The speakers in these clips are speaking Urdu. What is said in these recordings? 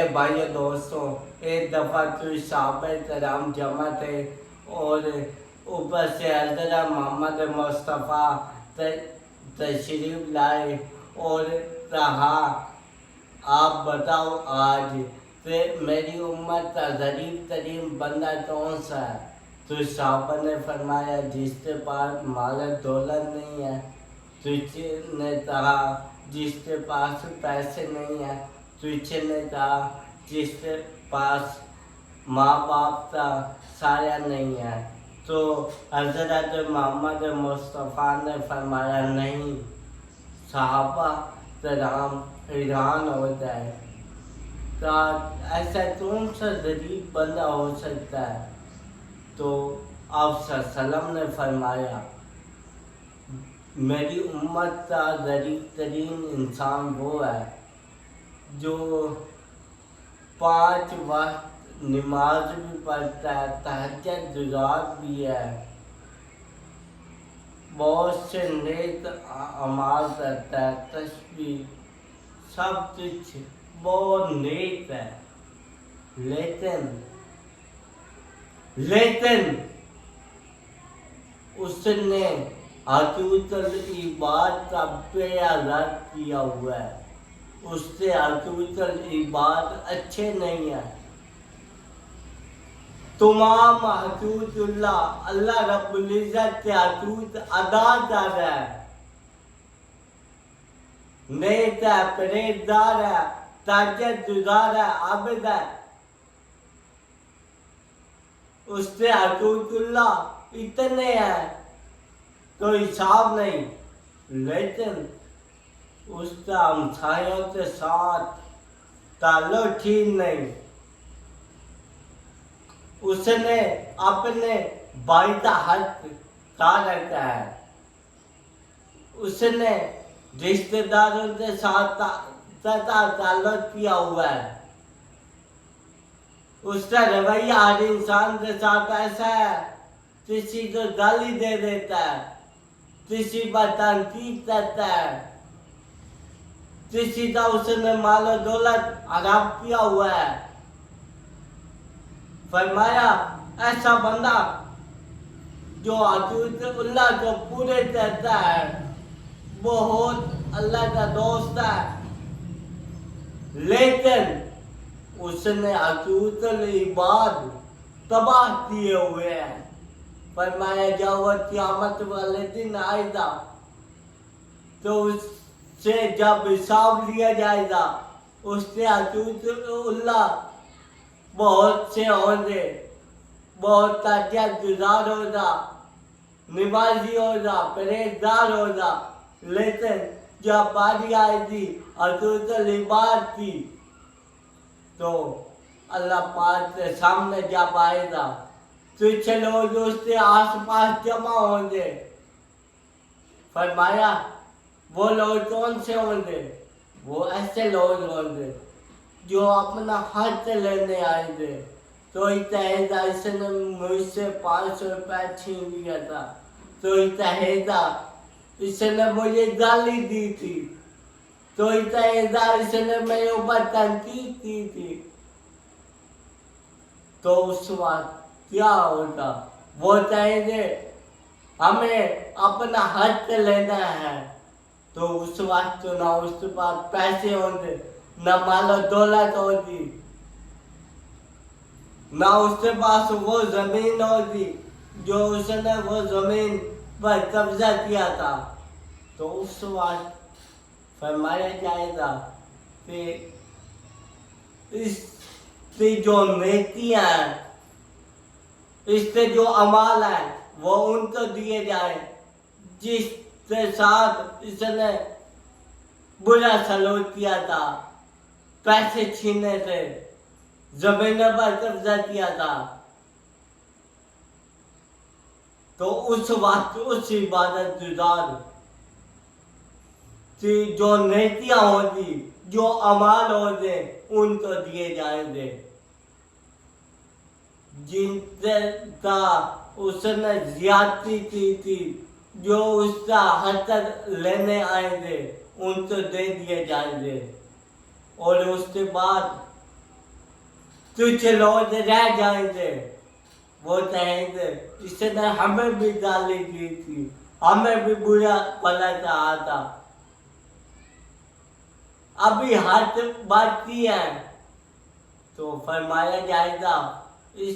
میرے بھائیوں دوستوں، ایک دفعہ تو صحابہ کرام جمع تھے اور اوپر سے حضرت محمد مصطفیٰ تشریف لائے اور کہا آپ بتاؤ آج میری امت کا غریب ترین بندہ کون سا ہے؟ تو صحابہ نے فرمایا جس کے پاس مال دولت نہیں ہے۔ تجھ نے کہا جس کے پاس پیسے نہیں ہیں۔ تجھ نے کہا جس کے پاس ماں باپ کا سایہ نہیں ہے۔ تو حضرت محمد مصطفیٰ نے فرمایا نہیں۔ صحابہ کرام حیران ہو جائے، کہا ایسا کون سا غریب بندہ ہو سکتا ہے؟ تو آپ صلی اللہ علیہ وسلم نے فرمایا میری امت کا غریب ترین انسان وہ ہے جو 5 وقت نماز بھی پڑھتا ہے، تہجد گزار بھی ہے، بہت سے نیک اعمال کرتا ہے، تسبیح سب کچھ بہت نیک ہے، لیکن اس نے حقیقت العباد کا بیڑا غرق کیا ہوا ہے۔ اس سے حقیقت العباد اچھے نہیں ہیں۔ تمام حقوق اللہ رب العزت کے حقوق ادا کر رہا ہے، نیک ہے، پرہیزگار ہے، تہجد گزار ہے، عابد ہے، اس سے حقوق اللہ اتنے ہیں کوئی حساب نہیں، لیکن اس کا ہمسایوں کے ساتھ تعلق ٹھیک نہیں۔ اس نے اپنے بھائی کا حق کھا رکھا ہے، اس نے رشتے داروں کے ساتھ تعلق کیا ہوا ہے، اس کا رویہ ہر انسان کے ساتھ ایسا ہے، کسی کو گالی دے دیتا ہے، کسی پر تنقید کرتا ہے، کسی کا اس نے مال و دولت حرام کیا ہوا ہے۔ فرمایا ایسا بندہ جو حقوق اللہ کو پورے کرتا ہے بہت اللہ کا دوست ہے، لیکن اس نے حقوق العباد تباہ کیے ہوئے ہیں۔ فرمایا جب وہ قیامت والے دن آئے گا تو اس سے جب حساب لیا جائے گا، اس سے حقوق اللہ بہت سے ہوں گے، بہت تہجد گزار ہوگا، نمازی ہوگا، پرہیزگار ہوگا، لیکن جب باری آئے گی حقوق العباد کی تو اللہ پاک کے سامنے جب آئے گا کچھ لوگ اس کے آس پاس جمع ہوں گے۔ فرمایا وہ لوگ کون سے ہوں گے؟ وہ ایسے لوگ ہوں گے جو اپنا حق لینے آئے گے۔ کوئی کہے گا اس نے مجھ سے 500 روپے چھین لیا تھا، کوئی کہے گا اس نے مجھے گالی دی تھی، کوئی کہے گا اس نے میرے اوپر تنقید کی تھی۔ تو اس وقت کیا ہوگا؟ وہ کہیں گے ہمیں اپنا حق لینا ہے، تو اس وقت نہ اس کے پاس پیسے ہوں گے، نہ مال و دولت ہوگی، نہ اس کے پاس وہ زمین ہوگی جو اس نے وہ زمین پر قبضہ کیا تھا۔ تو اس وقت فرمایا جائے گا کہ اس کی جو نیکیاں ہیں، اس کے جو اعمال ہیں وہ ان کو دیے جائیں جس کے ساتھ اس نے برا سلوک کیا تھا، پیسے چھینے تھے، زمینوں پر قبضہ کیا تھا۔ تو اس وقت اس عبادت گزار کی جو نیکیاں ہوگی، جو اعمال ہوگے، ان کو دیے جائیں گے۔ جن کا اس نے زیادتی کی تھی، جو اس کا حق لینے آئیں گے، ان کو دے دیے جائیں گے۔ اور اس کے بعد کچھ لوگ رہ جائیں گے، وہ کہیں گے اس نے ہمیں بھی گالی دی تھی، ہمیں بھی برا بھلا کہا تھا۔ ابھی حد باقی ہے تو فرمایا جائے گا اس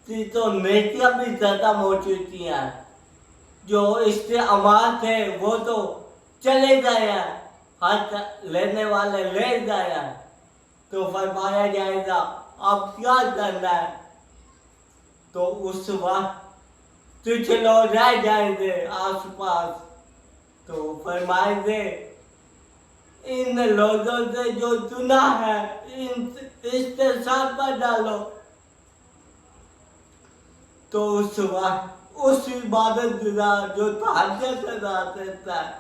کی تو نیکیاں بھی ختم ہو چکی ہیں، جو اس کے اعمال تھے وہ تو چلے گئے ہیں، حق لینے والے لے گئے ہیں، تو فرمایا جائے گا اب کیا کرنا ہے؟ تو اس وقت کچھ لوگ رہ جائیں گے آس پاس، تو فرمائیں گے ان لوگوں سے جو چنا ہے اس کے ساتھ پر ڈالو۔ تو اس وقت اس عبادت گزار جو تہجد ادا کرتا ہے،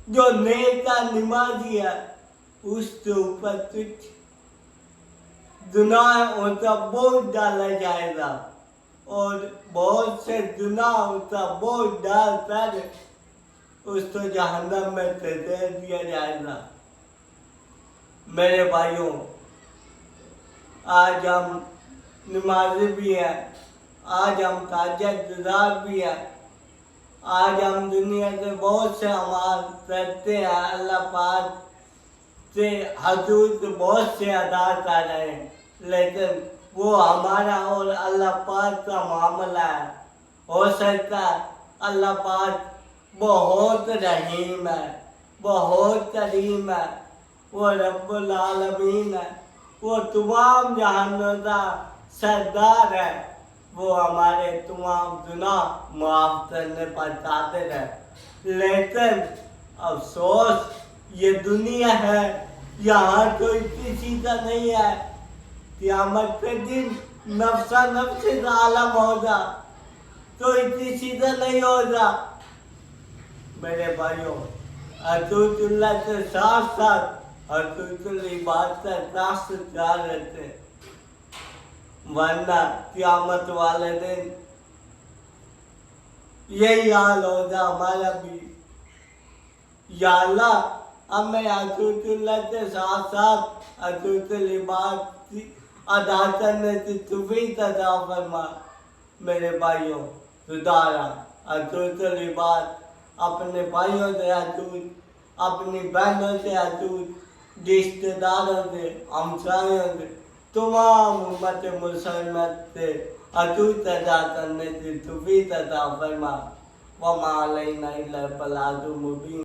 جو نیک نمازی ہے، اس کے اوپر کچھ گناہوں کا بوجھ ڈالا جائے گا، اور بہت سے گناہوں کا بوجھ ڈال کر اس کو جہنم میں دے دیا جائے گا۔ میرے بھائیوں، آج ہم نمازی بھی ہیں، آج ہم تہجد گزار بھی ہیں، آج ہم دنیا کے بہت سے اعمال کرتے ہیں، اللہ پاک سے حدود بہت سے ادا کر رہے ہیں، لیکن وہ ہمارا اور اللہ پاک کا معاملہ ہے۔ ہو سکتا ہے اللہ پاک بہت رحیم ہے، بہت کریم ہے، وہ رب العالمین ہے، وہ تمام جہانوں کا سردار ہے، وہ ہمارے تمام گناہ معاف کرنے پر قادر ہے۔ لیکن افسوس یہ دنیا ہے، یہاں کوئی کسی کا نہیں ہے۔ قیامت کے دن نفسا نفس کا عالم ہوگا، کوئی کسی کا نہیں ہوگا۔ میرے بھائیوں، حدود اللہ کے ساتھ ساتھ حدود العباد کا راست خیال رکھتے ہیں، ورنہ قیامت والے دن یہی حال ہوگا ہمارا بھی۔ یا اللہ ہمیں حدود اللہ کے ساتھ ساتھ حدود العباد ادا کرنے کی توفیق عطا فرما۔ میرے بھائیوں، خدایا حدود العباد، اپنے بھائیوں سے حدود، اپنی بہنوں سے حدود، رشتہ داروں سے، ہمسایوں سے، تمام امت مسلمہ سے حدود ادا کرنے کی توفیق عطا فرما۔ وما علینا الا البلاغ المبین۔